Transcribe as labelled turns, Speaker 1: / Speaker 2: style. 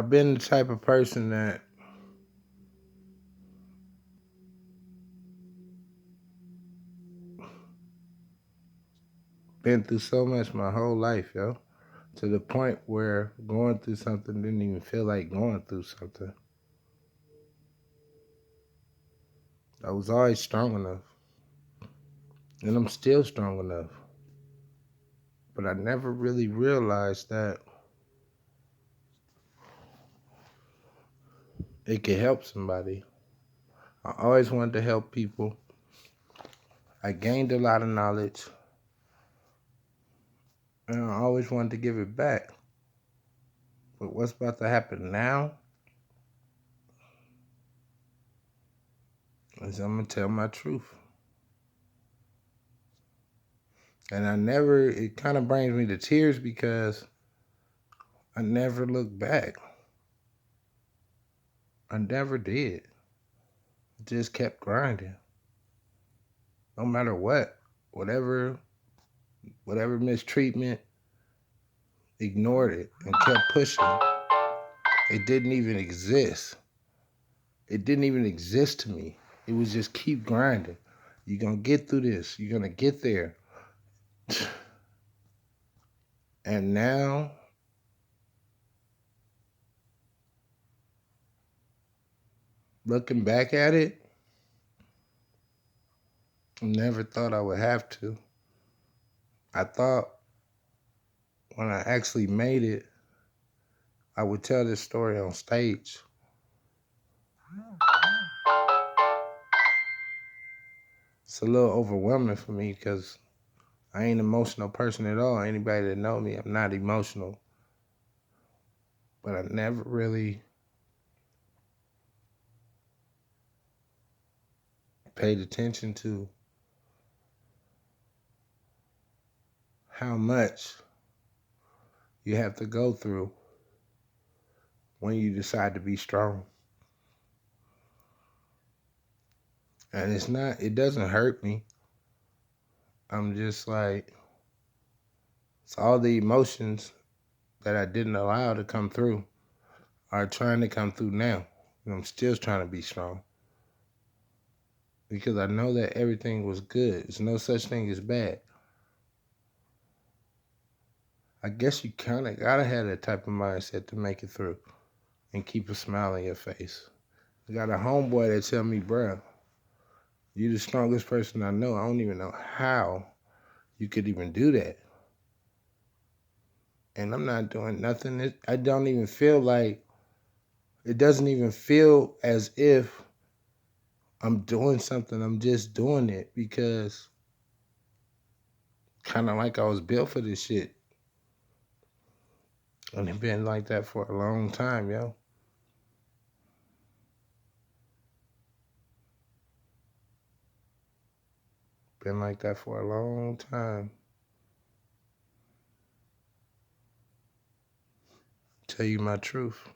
Speaker 1: I've been the type of person that been through so much my whole life, yo. To the point where going through something didn't even feel like going through something. I was always strong enough. And I'm still strong enough. But I never really realized that it could help somebody. I always wanted to help people. I gained a lot of knowledge. And I always wanted to give it back. But what's about to happen now is I'm going to tell my truth. And it kind of brings me to tears because I never looked back. I never did. I just kept grinding. No matter what, whatever mistreatment, ignored it and kept pushing. It didn't even exist. It didn't even exist to me. It was just keep grinding. You're going to get through this. You're going to get there. And now, looking back at it, I never thought I would have to. I thought when I actually made it, I would tell this story on stage. It's a little overwhelming for me because I ain't an emotional person at all. Anybody that know me, I'm not emotional. But I never really paid attention to how much you have to go through when you decide to be strong. And it doesn't hurt me. I'm just like, it's all the emotions that I didn't allow to come through are trying to come through now. And I'm still trying to be strong. Because I know that everything was good. There's no such thing as bad. I guess you kind of gotta have that type of mindset to make it through and keep a smile on your face. I got a homeboy that tell me, bruh, you the strongest person I know. I don't even know how you could even do that. And I'm not doing nothing. I don't even feel like, it doesn't even feel as if I'm doing something. I'm just doing it because kind of like I was built for this shit. And it's been like that for a long time, yo. Been like that for a long time. Tell you my truth.